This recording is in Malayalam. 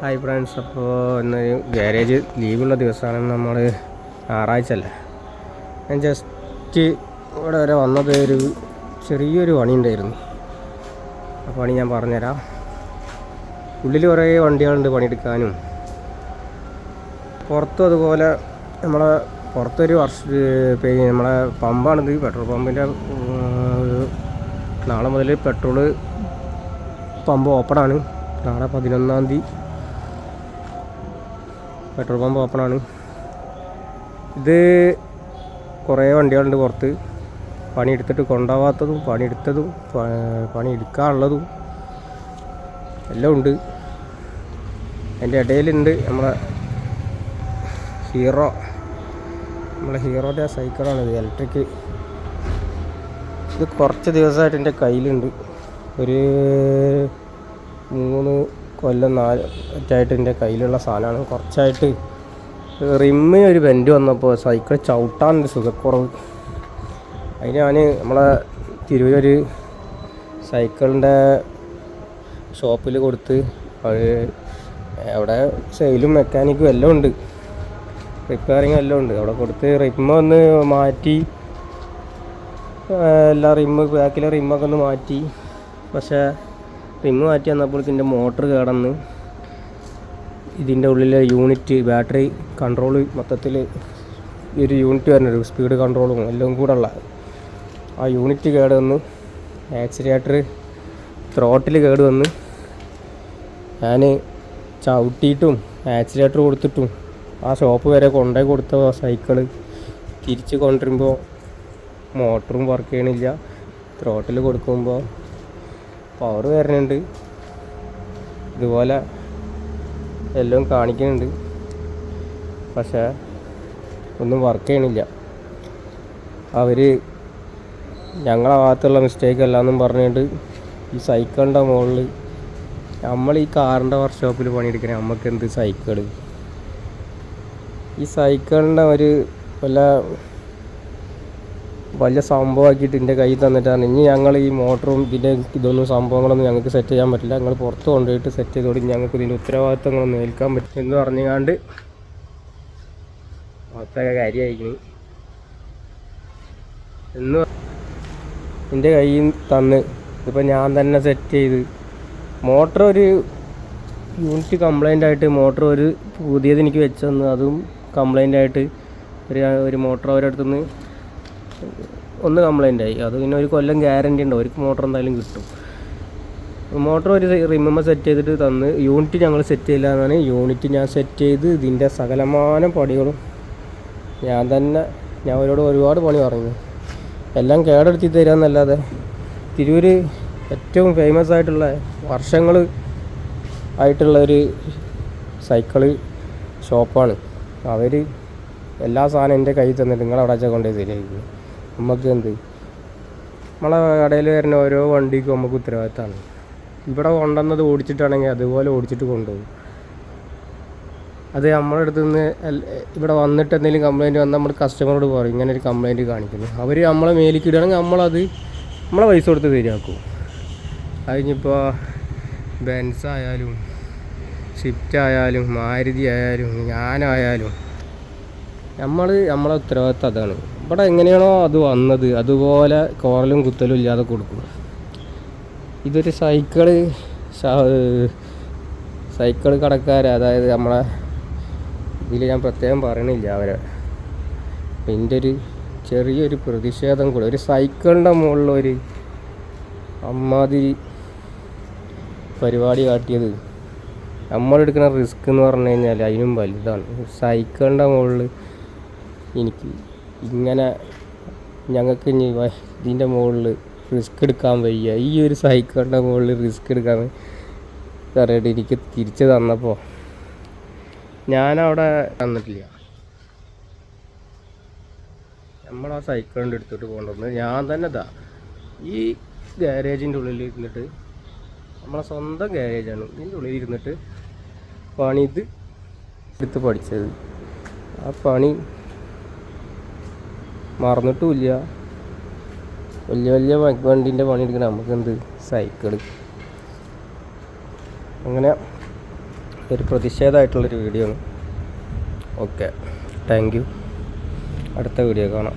ഹായ് ഫ്രണ്ട്സ്, അപ്പോൾ ഇന്ന് ഗാരേജ് ലീവുള്ള ദിവസമാണ്. നമ്മൾ ഞായറാഴ്ച അല്ലേ. ഞാൻ ജസ്റ്റ് ഇവിടെ വരെ വന്നത് ഒരു ചെറിയൊരു പണി ഉണ്ടായിരുന്നു. ആ പണി ഞാൻ പറഞ്ഞുതരാം. ഉള്ളിൽ കുറേ വണ്ടികളുണ്ട് പണിയെടുക്കാനും. പുറത്തും അതുപോലെ നമ്മളെ പുറത്തൊരു നമ്മളെ പമ്പാണിത്, പെട്രോൾ പമ്പിൻ്റെ. നാളെ മുതൽ പെട്രോള് പമ്പ് ഓപ്പണാണ്. നാളെ 11-ാം തീയതി പെട്രോൾ പമ്പ് ഓപ്പണാണ്. ഇത് കുറേ വണ്ടികളുണ്ട് പുറത്ത്, പണിയെടുത്തിട്ട് കൊണ്ടുപോകാത്തതും പണിയെടുത്തതും പണിയെടുക്കാനുള്ളതും എല്ലാം ഉണ്ട്. അതിൻ്റെ ഇടയിലുണ്ട് നമ്മളെ ഹീറോൻ്റെ സൈക്കിളാണിത്, ഇലക്ട്രിക്. ഇത് കുറച്ച് ദിവസമായിട്ട് എൻ്റെ കയ്യിലുണ്ട്. ഒരു 3 കൊല്ലം 4 ആയിട്ട് എൻ്റെ കയ്യിലുള്ള സാധനമാണ്. കുറച്ചായിട്ട് റിമ്മിന് ഒരു ബെൻഡ് വന്നപ്പോൾ സൈക്കിൾ ചവിട്ടാനൊരു സുഖക്കുറവ്. അതിന് ഞാൻ നമ്മളെ തിരൂരൊരു സൈക്കിളിൻ്റെ ഷോപ്പിൽ കൊടുത്ത്, അവിടെ സെയിലും മെക്കാനിക്കും എല്ലാം ഉണ്ട്, റിപ്പയറിങ്ങും എല്ലാം ഉണ്ട്. അവിടെ കൊടുത്ത് റിമ്മ് ഒന്ന് മാറ്റി, എല്ലാ ബാക്കിലെ റിമ്മൊക്കെ ഒന്ന് മാറ്റി. പക്ഷേ റിമ്മ് മാറ്റി വന്നപ്പോൾ ഇതിൻ്റെ മോട്ടർ കേടന്ന്, ഇതിൻ്റെ ഉള്ളിലെ യൂണിറ്റ്, ബാറ്ററി കൺട്രോൾ, മൊത്തത്തിൽ ഒരു യൂണിറ്റ് വരുന്നൊരു സ്പീഡ് കൺട്രോളും എല്ലാം കൂടെ ഉള്ള ആ യൂണിറ്റ് കേട് വന്ന്, ആക്സിലേറ്റർ ത്രോട്ടിൽ കേട് വന്ന്, ഞാൻ ചവിട്ടിയിട്ടും ആക്സിലേറ്റർ കൊടുത്തിട്ടും ആ ഷോപ്പ് വരെ കൊണ്ടുപോയി കൊടുത്ത സൈക്കിള് തിരിച്ച് കൊണ്ടുവരുമ്പോൾ മോട്ടറും വർക്ക് ചെയ്യണില്ല. ത്രോട്ടിൽ കൊടുക്കുമ്പോൾ പവർ വരുന്നുണ്ട്, ഇതുപോലെ എല്ലാം കാണിക്കുന്നുണ്ട്, പക്ഷേ ഒന്നും വർക്ക് ചെയ്യണില്ല. അവർ ഞങ്ങളെ ഭാഗത്തുള്ള മിസ്റ്റേക്ക് അല്ലാന്നും പറഞ്ഞിട്ട് ഈ സൈക്കിളിൻ്റെ മുകളിൽ, നമ്മൾ ഈ കാറിൻ്റെ വർക്ക്ഷോപ്പിൽ പണിയെടുക്കണേ, നമുക്ക് എന്ത് സൈക്കിള്, ഈ സൈക്കിളിൻ്റെ ഒരു വലിയ സംഭവമാക്കിയിട്ട് എൻ്റെ കയ്യിൽ തന്നിട്ടാണ്. ഇനി ഞങ്ങൾ ഈ മോട്ടറും ഇതിൻ്റെ ഇതൊന്നും സംഭവങ്ങളൊന്നും ഞങ്ങൾക്ക് സെറ്റ് ചെയ്യാൻ പറ്റില്ല, ഞങ്ങൾ പുറത്ത് കൊണ്ടുപോയിട്ട് സെറ്റ് ചെയ്തോടി, ഞങ്ങൾക്ക് ഇതിൻ്റെ ഉത്തരവാദിത്തങ്ങളൊന്നും ഏൽക്കാൻ പറ്റും എന്ന് പറഞ്ഞുകൊണ്ട് മൊത്തമൊക്കെ കാര്യമായിരിക്കും എന്ന് എൻ്റെ കയ്യിൽ തന്ന്. ഇപ്പം ഞാൻ തന്നെ സെറ്റ് ചെയ്ത്, മോട്ടർ ഒരു യൂണിറ്റ് കംപ്ലൈൻ്റ് ആയിട്ട്, മോട്ടർ ഒരു പുതിയത് എനിക്ക് വെച്ച് തന്നു, അതും കംപ്ലൈൻ്റ് ആയിട്ട് ഒരു മോട്ടർ അവരടുത്തുനിന്ന് ഒന്ന് കംപ്ലൈൻ്റ് ആയി. അത് പിന്നെ 1 കൊല്ലം ഗ്യാരണ്ടി ഉണ്ട്, ഒരു മോട്ടർ എന്തായാലും കിട്ടും. മോട്ടർ ഒരു റിമ്മ സെറ്റ് ചെയ്തിട്ട് തന്ന്, യൂണിറ്റ് ഞങ്ങൾ സെറ്റ് ചെയ്യില്ല എന്നാണ്. യൂണിറ്റ് ഞാൻ സെറ്റ് ചെയ്ത് ഇതിൻ്റെ സകലമാനം പണികളും ഞാൻ അവരോട് ഒരുപാട് പണി പറഞ്ഞു, എല്ലാം കേടെടുത്തി തരാമെന്നല്ലാതെ. തിരൂർ ഏറ്റവും ഫേമസ് ആയിട്ടുള്ള, വർഷങ്ങൾ ആയിട്ടുള്ള ഒരു സൈക്കിള് ഷോപ്പാണ്. അവർ എല്ലാ സാധനം എൻ്റെ കയ്യിൽ തന്നിട്ട് നിങ്ങളവിടെ വെച്ചാൽ കൊണ്ടുപോയി തരുമായിരിക്കും. നമുക്ക് എന്ത്, നമ്മളെ കടയിൽ വരുന്ന ഓരോ വണ്ടിക്കും നമുക്ക് ഉത്തരവാദിത്തമാണ്. ഇവിടെ കൊണ്ടുവന്നത് ഓടിച്ചിട്ടാണെങ്കിൽ അതുപോലെ ഓടിച്ചിട്ട് കൊണ്ടുപോകും. അത് നമ്മുടെ അടുത്ത് നിന്ന് ഇവിടെ വന്നിട്ട് എന്തെങ്കിലും കംപ്ലയിൻറ്റ് വന്നാൽ നമ്മൾ കസ്റ്റമറോട് പറയും ഇങ്ങനെ ഒരു കംപ്ലയിൻറ്റ് കാണിക്കുന്നു. അവർ നമ്മളെ മേലേക്ക് ഇടുകയാണെങ്കിൽ നമ്മളെ പൈസ കൊടുത്ത് ശരിയാക്കും. അതിനിപ്പോൾ ബെൻസ് ആയാലും സ്വിഫ്റ്റ് ആയാലും മാരുതി ആയാലും ഞാനായാലും നമ്മളെ ഉത്തരവാദിത്തം അതാണ്. ഇവിടെ എങ്ങനെയാണോ അത് വന്നത് അതുപോലെ കോറലും കുത്തലും ഇല്ലാതെ കൊടുക്കും. ഇതൊരു സൈക്കിള് കടക്കാർ, അതായത് നമ്മളെ ഇതിൽ ഞാൻ പ്രത്യേകം പറയണില്ല അവരെ. എൻ്റെ ഒരു ചെറിയൊരു പ്രതിഷേധം കൂടെ, ഒരു സൈക്കിളിൻ്റെ മുകളിലൊരു അമ്മാതിരി പരിപാടി കാട്ടിയത്, നമ്മളെടുക്കുന്ന റിസ്ക് എന്ന് പറഞ്ഞു കഴിഞ്ഞാൽ അതിനും വലുതാണ്. സൈക്കിളിൻ്റെ മുകളിൽ എനിക്ക് ഇങ്ങനെ, ഞങ്ങൾക്ക് ഇനി ഇതിൻ്റെ മുകളിൽ റിസ്ക് എടുക്കാൻ വയ്യ, ഈ ഒരു സൈക്കിളിൻ്റെ മുകളിൽ റിസ്ക് എടുക്കാൻ പറഞ്ഞിട്ട് എനിക്ക് തിരിച്ച് തന്നപ്പോൾ ഞാനവിടെ തന്നിട്ടില്ല. നമ്മളാ സൈക്കിളിൻ്റെ എടുത്തിട്ട് കൊണ്ടുവന്ന് ഞാൻ തന്നെ ഈ ഗാരേജിൻ്റെ ഉള്ളിൽ ഇരുന്നിട്ട്, നമ്മളെ സ്വന്തം ഗാരേജാണ്, ഇതിൻ്റെ ഉള്ളിൽ ഇരുന്നിട്ട് പണിത് എടുത്ത് പഠിച്ചത്. ആ പണി മറന്നിട്ടുമില്ല. വലിയ വണ്ടീൻ്റെ പണി എടുക്കണം, നമുക്കെന്ത് സൈക്കിള്. അങ്ങനെ ഒരു പ്രതിഷേധമായിട്ടുള്ളൊരു വീഡിയോ ആണ്. Okay, thank you. അടുത്ത വീഡിയോ കാണാം.